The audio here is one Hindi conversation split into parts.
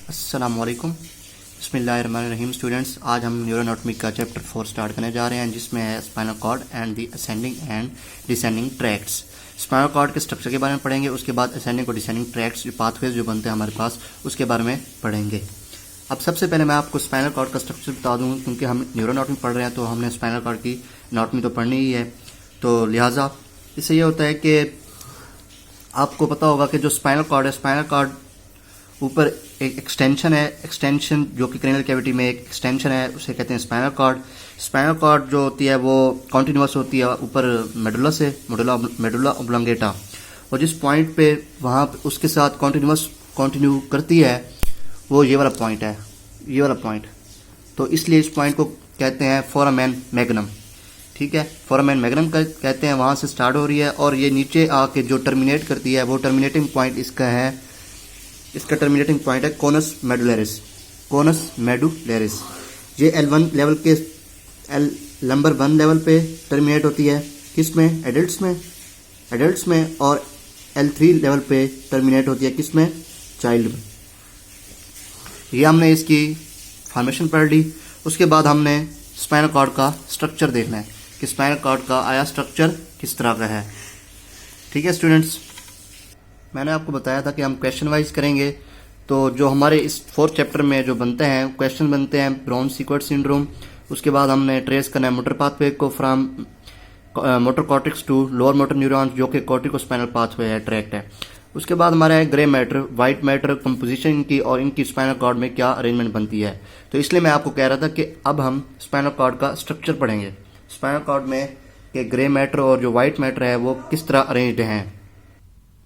अस्सलामुअलैकुम बिस्मिल्लाहिर्रहमानिर्रहीम स्टूडेंट्स। आज हम न्यूरोएनाटॉमी का चैप्टर 4 स्टार्ट करने जा रहे हैं, जिसमें है spinal cord and the ascending and descending tracts. Spinal cord के स्ट्रक्चर के बारे में पढ़ेंगे, उसके बाद असेंडिंग और डिसेंडिंग ट्रैक्ट्स जो पाथवेज जो बनते हैं हमारे पास, उसके बारे में पढ़ेंगे। अब सबसे पहले मैं आपको स्पाइनल कॉर्ड का स्ट्रक्चर बता दूँ, क्योंकि हम न्यूरोएनाटॉमी पढ़ रहे हैं तो हमने स्पाइनल कॉर्ड की एनाटॉमी तो पढ़नी ही है। तो लिहाजा इससे ये होता है कि आपको पता होगा कि जो स्पाइनल कॉर्ड है, स्पाइनल कॉर्ड ऊपर एक एक्सटेंशन है, एक्सटेंशन जो कि क्रेनियल कैविटी में एक एक्सटेंशन है, उसे कहते हैं स्पाइनल कॉर्ड। स्पाइनल कॉर्ड जो होती है वो कॉन्टिन्यूअस होती है ऊपर मेडुला से, मेडुला ऑब्लोंगेटा, और जिस पॉइंट पे वहाँ पे उसके साथ कंटिन्यू करती है वो ये वाला पॉइंट है, ये वाला पॉइंट। तो इसलिए इस पॉइंट को कहते हैं फोरामेन मैग्नम। ठीक है, फोरामेन मैग्नम कहते हैं, वहाँ से स्टार्ट हो रही है और ये नीचे आके जो टर्मिनेट करती है वो टर्मिनेटिंग पॉइंट इसका है, इसका टर्मिनेटिंग पॉइंट है कोनस मेडुलरिस, कोनस मेडुलरिस। ये L1 लेवल के नंबर 1 लेवल पे टर्मिनेट होती है, किसमें? एडल्ट्स में, और L3 लेवल पे टर्मिनेट होती है किसमें? चाइल्ड में। ये हमने इसकी फॉर्मेशन पढ़ ली। उसके बाद हमने स्पाइनल कॉर्ड का स्ट्रक्चर देखना है कि स्पाइनल कॉर्ड का आया स्ट्रक्चर किस तरह का है। ठीक है स्टूडेंट्स, मैंने आपको बताया था कि हम क्वेश्चन वाइज करेंगे। तो जो हमारे इस 4th चैप्टर में जो बनते हैं क्वेश्चन बनते हैं, ब्राउन-सीक्वेट सिंड्रोम, उसके बाद हमने ट्रेस करना है मोटर पाथवे को from motor cortex to lower motor neurons, जो कि कॉर्टिकोस्पाइनल पाथवे है, ट्रैक्ट है। उसके बाद हमारा है grey matter, white matter, composition इनकी और इनकी स्पाइनल कॉर्ड में क्या अरेंजमेंट बनती है। तो इसलिए मैं आपको कह रहा था कि अब हम स्पाइनल कॉर्ड का स्ट्रक्चर पढ़ेंगे, स्पाइनल कॉर्ड में कि ग्रे मैटर और जो वाइट मैटर है वो किस तरह अरेंज्ड हैं।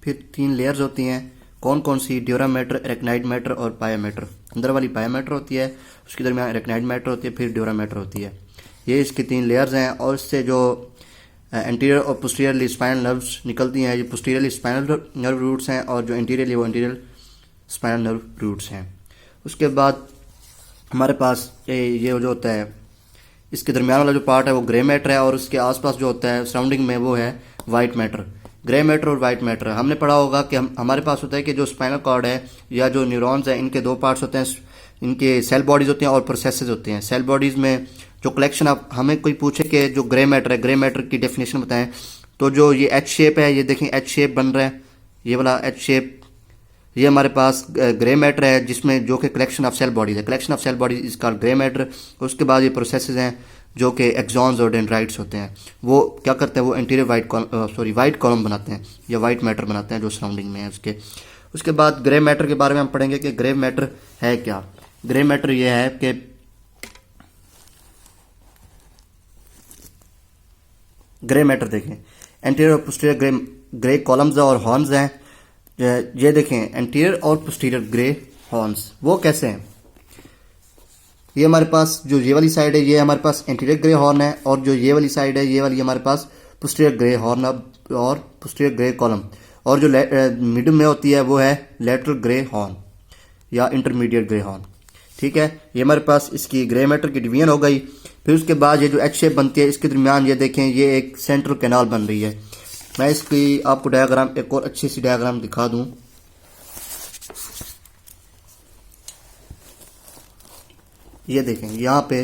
फिर 3 लेयर्स होती हैं, कौन कौन सी? ड्यूरा मैटर, एरेक्नाइड मैटर और पाया मैटर। अंदर वाली पाया मैटर होती है, उसके दरमियान एरेक्नाइड मैटर होती है, फिर ड्यूरा मैटर होती है। ये इसकी 3 लेयर्स हैं और इससे जो एंटीरियर और पोस्टीरियरली स्पाइनल नर्व्स निकलती हैं, ये पोस्टीरियरली स्पाइनल नर्व रूट्स हैं, और जो इंटीरियरली वो इंटीरियर स्पाइनल नर्व रूट्स हैं। उसके बाद हमारे पास ये जो होता है, इसके दरमियान वाला जो पार्ट है वो ग्रे मैटर है, और उसके आसपास जो होता है सराउंडिंग में वो है वाइट मैटर। ग्रे मैटर और वाइट मैटर हमने पढ़ा होगा कि हमारे पास होता है कि जो स्पाइनल कॉर्ड है या जो न्यूरॉन्स है, इनके 2 पार्ट्स होते हैं, इनके सेल बॉडीज होती हैं और प्रोसेसेस होते हैं। सेल बॉडीज में जो कलेक्शन, अब हमें कोई पूछे कि जो ग्रे मैटर है, ग्रे मैटर की डेफिनेशन बताएं, तो जो ये एच शेप है, ये देखें एच शेप बन रहा है, ये वाला एच शेप, ये हमारे पास ग्रे मैटर है, जिसमें जो कि कलेक्शन ऑफ सेल बॉडीज है, collection of cell bodies is called grey matter. उसके बाद ये प्रोसेसेस हैं जो कि एक्सॉन्स और डेंड्राइट्स होते हैं, वो क्या करते हैं, वो इंटीरियर वाइट कॉलम बनाते हैं या वाइट मैटर बनाते हैं जो सराउंडिंग में है उसके। उसके बाद ग्रे मैटर के बारे में हम पढ़ेंगे कि ग्रे मैटर है क्या। ग्रे मैटर ये है कि ग्रे मैटर देखें, एंटीरियर और पोस्टीरियर ग्रे कॉलम्स और हॉर्न्स हैं। ये देखें एंटीरियर और पोस्टीरियर ग्रे हॉर्न्स, वो कैसे हैं? ये हमारे पास जो ये वाली साइड है, ये हमारे पास एंटीरियर ग्रे हॉर्न है, और जो ये वाली साइड है, ये वाली हमारे पास पोस्टीरियर ग्रे हॉर्न और पोस्टीरियर ग्रे कॉलम, और जो मिड में होती है वो है लेटरल ग्रे हॉर्न या इंटरमीडिएट ग्रे हॉर्न। ठीक है, ये हमारे पास इसकी ग्रे मैटर की डिवीजन हो गई। फिर उसके बाद ये जो एच शेप बनती है, इसके दरमियान ये देखें ये एक सेंट्रल कैनाल बन रही है। मैं इसकी आपको डायग्राम, एक और अच्छी सी डायग्राम दिखा दूं। ये देखें, यहाँ पे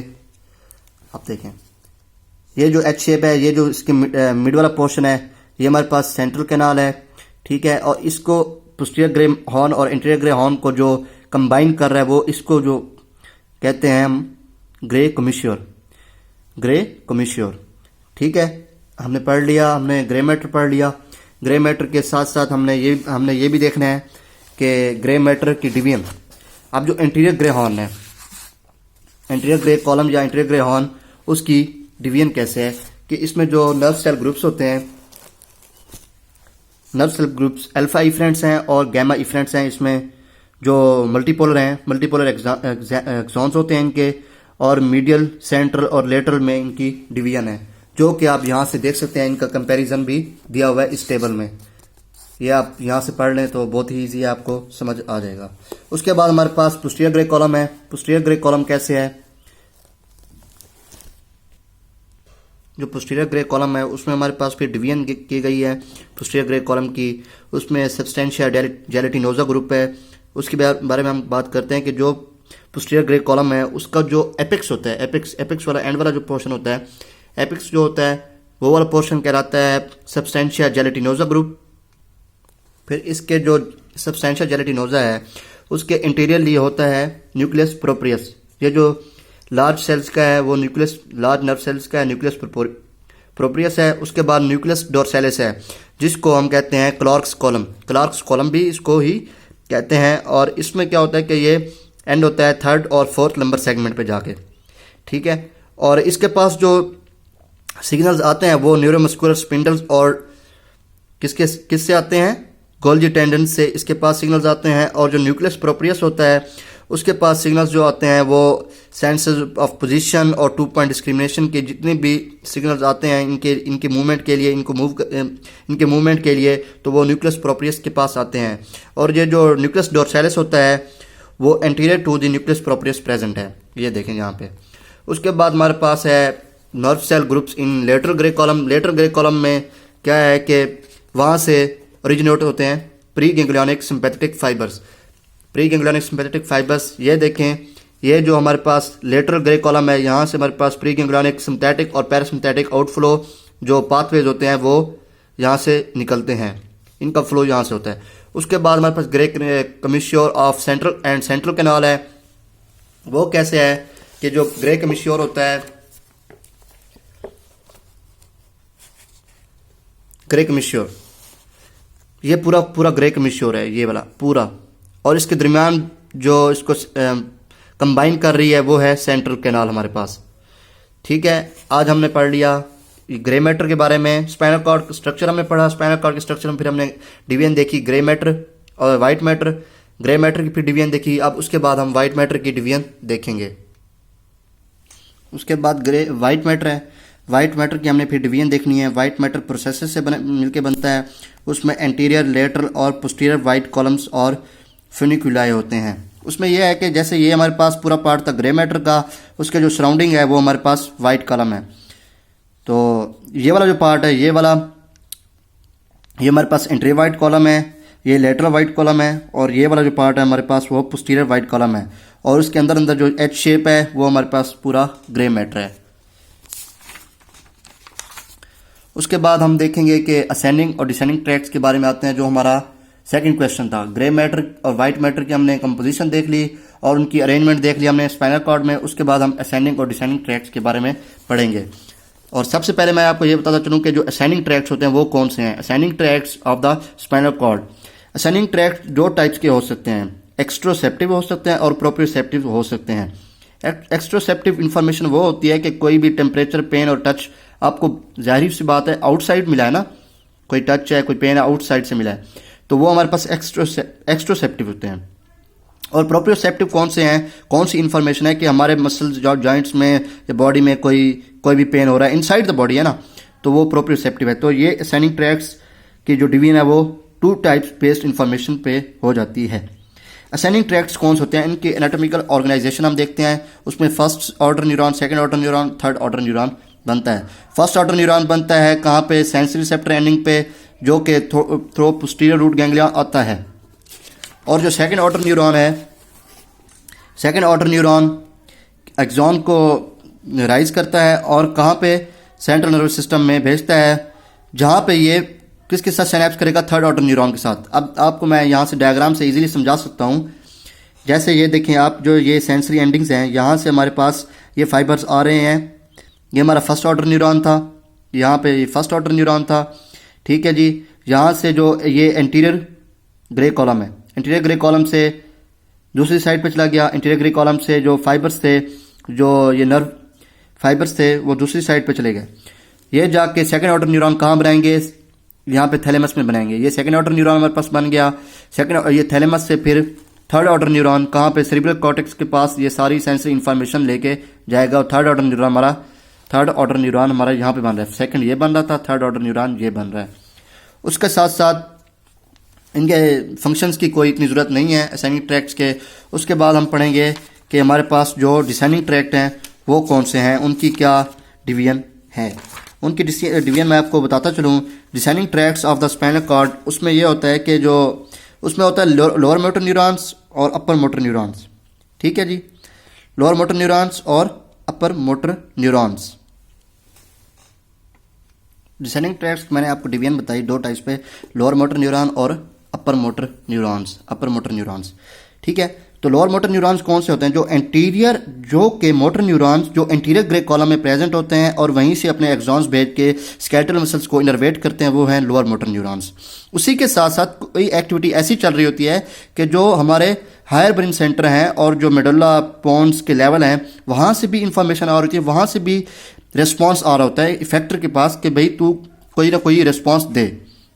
आप देखें, ये जो एच शेप है, ये जो इसके मिड वाला पोर्शन है, ये हमारे पास सेंट्रल कैनाल है। ठीक है, और इसको पोस्टीरियर ग्रे हॉर्न और इंटीरियर ग्रे हॉर्न को जो कंबाइन कर रहा है, वो इसको जो कहते हैं हम ग्रे कॉम्यूश्योर, ग्रे कॉम्यूश्योर। ठीक है, हमने पढ़ लिया, हमने ग्रे मैटर पढ़ लिया। ग्रे मैटर के साथ साथ हमने ये भी देखना है कि ग्रे मैटर की डिवीजन। अब जो इंटीरियर ग्रे हॉर्न है, इंटीरियर ग्रे कॉलम या इंटीरियर ग्रे हॉर्न, उसकी डिवीजन कैसे है कि इसमें जो नर्व सेल ग्रुप्स होते हैं, नर्व सेल ग्रुप्स अल्फा इफरेंट्स हैं और गैमा इफरेंट्स हैं। इसमें जो मल्टीपोलर हैं, मल्टीपोलर एक्सॉन्स होते हैं इनके, और मीडियल, सेंट्रल और लेटरल में इनकी डिवीजन है, जो कि आप यहां से देख सकते हैं। इनका कंपैरिजन भी दिया हुआ है इस टेबल में, ये आप यहां से पढ़ लें तो बहुत ही ईजी आपको समझ आ जाएगा। उसके बाद हमारे पास पोस्टीरियर ग्रे कॉलम है। पोस्टीरियर ग्रे कॉलम कैसे है? जो पोस्टीरियर ग्रे कॉलम है उसमें हमारे पास फिर डिवीजन की गई है पोस्टीरियर ग्रे कॉलम की। उसमें सब्सटेंशिया जेलेटिनोजा ग्रुप है, उसके बारे में हम बात करते हैं कि जो पोस्टीरियर ग्रे कॉलम है उसका जो एपेक्स होता है, एपेक्स वाला एंड वाला जो पोर्शन होता है, एपेक्स जो होता है वो वाला पोर्शन कहलाता है सब्सटेंशिया जेलेटिनोजा ग्रुप। फिर इसके जो सब्सटेंशिया जेलेटिनोजा है उसके इंटीरियरली होता है न्यूक्लियस प्रोप्रियस। ये जो लार्ज सेल्स का है वो न्यूक्लियस, लार्ज नर्व सेल्स का है न्यूक्लियस प्रोप्रियस है। उसके बाद न्यूक्लियस डोर्सैलिस है जिसको हम कहते हैं क्लार्क्स कॉलम, क्लार्क्स कॉलम भी इसको ही कहते हैं। और इसमें क्या होता है कि ये एंड होता है 3rd और 4th लंबर सेगमेंट पे जाके, ठीक है। और इसके पास जो सिग्नल्स आते हैं वो न्यूरोमस्कुलर स्पिंडल्स और किससे आते हैं, गोल्जी टेंडन से इसके पास सिग्नल्स आते हैं। और जो न्यूक्लियस प्रोप्रियस होता है उसके पास सिग्नल्स जो आते हैं वो सेंसेस ऑफ पोजीशन और 2 पॉइंट डिस्क्रिमिनेशन के जितने भी सिग्नल्स आते हैं इनके मूवमेंट के लिए, इनके मूवमेंट के लिए, तो वो न्यूक्लियस प्रोप्रियस के पास आते हैं। और ये जो न्यूक्लियस डोर्सैलिस होता है वो anterior to the nucleus proprius present है, ये देखें यहाँ पे। उसके बाद हमारे पास है nerve cell groups in lateral grey column. Lateral grey column में क्या है कि वहाँ से ओरिजिनेट होते हैं pre ganglionic sympathetic fibres. Pre ganglionic sympathetic fibres, ये देखें, ये जो हमारे पास लेटरल ग्रे कॉलम है यहाँ से हमारे पास प्री गैंग्लियोनिक सिंपैथेटिक और पैरासिम्पैथेटिक आउटफ्लो जो पाथवेज होते हैं वो यहाँ से निकलते हैं, इनका फ्लो यहाँ से होता है। उसके बाद हमारे पास grey commissure of central and central canal है। वो कैसे है कि जो ग्रे कमिश्योर होता है, ग्रे कमिश्योर, ये पूरा ग्रे कमिश्योर है, ये वाला पूरा। और इसके दरमियान जो इसको कंबाइन कर रही है वो है सेंट्रल कैनाल हमारे पास, ठीक है। आज हमने पढ़ लिया ग्रे मैटर के बारे में, स्पाइनल कॉर्ड स्ट्रक्चर हमने पढ़ा, स्पाइनल कॉर्ड के स्ट्रक्चर में फिर हमने डिवीजन देखी, ग्रे मैटर और वाइट मैटर, ग्रे मैटर की फिर डिवीजन देखी। अब उसके बाद हम वाइट मैटर की डिवीजन देखेंगे। उसके बाद वाइट मैटर है, वाइट मैटर की हमने फिर डिवीजन देखनी है। वाइट मैटर प्रोसेसेस से मिलकर बनता है, उसमें एंटीरियर, लेटरल और पोस्टीरियर वाइट कॉलम्स और फ्यूनिकुलाई होते हैं। उसमें यह है कि जैसे ये हमारे पास पूरा पार्ट था ग्रे मैटर का, उसके जो सराउंडिंग है वो हमारे पास वाइट कॉलम है। तो ये वाला जो पार्ट है, ये हमारे पास एंटीरियर वाइट कॉलम है, ये लेटरल वाइट कॉलम है, और ये वाला जो पार्ट है हमारे पास वो पोस्टीरियर वाइट कॉलम है। और उसके अंदर जो एच शेप है वो हमारे पास पूरा ग्रे मैटर है। उसके बाद हम देखेंगे कि असेंडिंग और डिसेंडिंग ट्रैक्ट्स के बारे में आते हैं, जो हमारा सेकंड क्वेश्चन था। ग्रे मैटर और वाइट मैटर की हमने कंपोजिशन देख ली और उनकी अरेंजमेंट देख ली हमने स्पाइनल कॉर्ड में। उसके बाद हम असेंडिंग और डिसेंडिंग ट्रैक्ट्स के बारे में पढ़ेंगे। और सबसे पहले मैं आपको ये बताता चलूँ कि जो असेंडिंग ट्रैक्ट्स होते हैं वो कौन से हैं। Ascending tracts of the spinal cord, ascending tract दो टाइप्स के हो सकते हैं, एक्सट्रोसेप्टिव हो सकते हैं और प्रोप्रियोसेप्टिव हो सकते हैं। एक्सट्रोसेप्टिव इंफॉर्मेशन वो होती है कि कोई भी टेम्परेचर, पेन और टच आपको, जाहिर सी बात है, आउटसाइड मिला है ना, कोई टच है, कोई पेन है, आउटसाइड से मिला है, तो वो हमारे पास एक्सट्रोसेप्टिव होते हैं। और प्रोप्रियोसेप्टिव कौन से हैं, कौन सी इंफॉर्मेशन है कि हमारे मसल्स, जॉइंट्स में या बॉडी में कोई भी पेन हो रहा है इनसाइड द बॉडी है ना, तो वो प्रोप्रियोसेप्टिव है। तो ये असेंडिंग ट्रैक्ट्स की जो डिवीजन है वो 2 टाइप्स बेस्ड इंफॉर्मेशन पे हो जाती है। असेंडिंग ट्रैक्ट्स कौन से होते हैं, इनके एनाटॉमिकल ऑर्गेनाइजेशन हम देखते हैं। उसमें first order neuron, second order neuron, third order neuron बनता है। फर्स्ट ऑर्डर न्यूरॉन बनता है कहाँ पे, सेंसरी रिसेप्टर एंडिंग पे, जो कि थ्रो पोस्टीरियर रूट गैंग्लिया आता है। और जो सेकंड ऑर्डर न्यूरॉन है, सेकंड ऑर्डर न्यूरॉन एक्सॉन को राइज करता है और कहाँ पे, सेंट्रल नर्वस सिस्टम में भेजता है, जहाँ पे ये किसके साथ सिनैप्स करेगा, थर्ड ऑर्डर न्यूरॉन के साथ। अब आपको मैं यहाँ से डायग्राम से इजीली समझा सकता हूँ। जैसे ये देखें आप, जो ये सेंसरी एंडिंग्स हैं, यहाँ से हमारे पास ये फाइबर्स आ रहे हैं, ये हमारा फर्स्ट ऑर्डर न्यूरॉन था, यहाँ पे ये फर्स्ट ऑर्डर न्यूरॉन था, ठीक है जी। यहाँ से जो ये एंटीरियर ग्रे कॉलम है, एंटीरियर ग्रे कॉलम से दूसरी साइड पे चला गया, एंटीरियर ग्रे कॉलम से जो फाइबर्स थे, जो ये नर्व फाइबर्स थे, वो दूसरी साइड पे चले गए। ये जाके सेकंड ऑर्डर न्यूरॉन कहाँ बनाएंगे, यहाँ पे थैलेमस में बनाएंगे। ये सेकंड ऑर्डर न्यूरॉन हमारे पास बन गया। ये थैलेमस से फिर थर्ड ऑर्डर न्यूरॉन कहाँ पे, सेरिब्रल कॉर्टेक्स के पास ये सारी सेंसरी इंफॉर्मेशन लेके जाएगा। और थर्ड ऑर्डर न्यूरॉन हमारा यहाँ पे बन रहा है। सेकंड ये बन रहा था, थर्ड ऑर्डर न्यूरॉन ये बन रहा है। उसके साथ साथ इनके फंक्शंस की कोई इतनी ज़रूरत नहीं है असेंडिंग ट्रैक्ट्स के। उसके बाद हम पढ़ेंगे कि हमारे पास जो डिसेंडिंग ट्रैक्ट हैं वो कौन से हैं, उनकी क्या डिवीजन है। उनकी डिवीजन मैं आपको बताता चलूँ। Descending tracts of the spinal cord, उसमें ये होता है कि जो उसमें होता है लोअर मोटर न्यूरॉन्स और अपर मोटर न्यूरॉन्स। ठीक है जी, लोअर मोटर न्यूरॉन्स और upper motor neurons. Descending tracts मैंने आपको डिवीजन बताई दो टाइप्स पे, लोअर मोटर न्यूरॉन और upper motor neurons, upper motor neurons. ठीक है, तो लोअर मोटर न्यूरॉन्स कौन से होते हैं? जो एंटीरियर, जो के मोटर न्यूरॉन्स जो एंटीरियर ग्रे कॉलम में प्रेजेंट होते हैं और वहीं से अपने एक्सॉन्स भेज के स्केलेटल मसल्स को इनर्वेट करते हैं, वो हैं लोअर मोटर न्यूरॉन्स। उसी के साथ साथ कोई एक्टिविटी ऐसी चल रही होती है कि जो हमारे हायर ब्रेन सेंटर हैं और जो मेडुला पोन्स के लेवल हैं वहाँ से भी इंफॉर्मेशन आ रही है, वहाँ से भी रिस्पॉन्स आ रहा होता है इफेक्टर के पास कि भाई तू कोई ना कोई रिस्पॉन्स दे।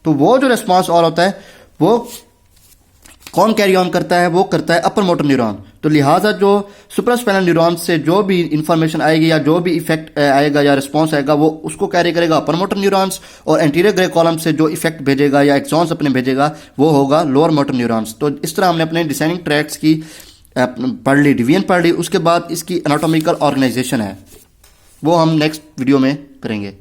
तो वो जो रिस्पॉन्स आ रहा होता है वो कौन कैरी ऑन करता है? वो करता है अपर मोटर न्यूरॉन। तो लिहाजा जो सुप्रास्पाइनल न्यूरॉन से जो भी इंफॉर्मेशन आएगी या जो भी इफेक्ट आएगा या रिस्पॉन्स आएगा वो उसको कैरी करेगा अपर मोटर न्यूरॉन्स, और एंटीरियर ग्रे कॉलम से जो इफेक्ट भेजेगा या एक्सॉन्स अपने भेजेगा वो होगा लोअर मोटर न्यूरॉन्स। तो इस तरह हमने अपने डिसेंडिंग ट्रैक्ट्स की पढ़ ली, डिवीजन पढ़ ली। उसके बाद इसकी एनाटॉमिकल ऑर्गेनाइजेशन है वो हम नेक्स्ट वीडियो में करेंगे।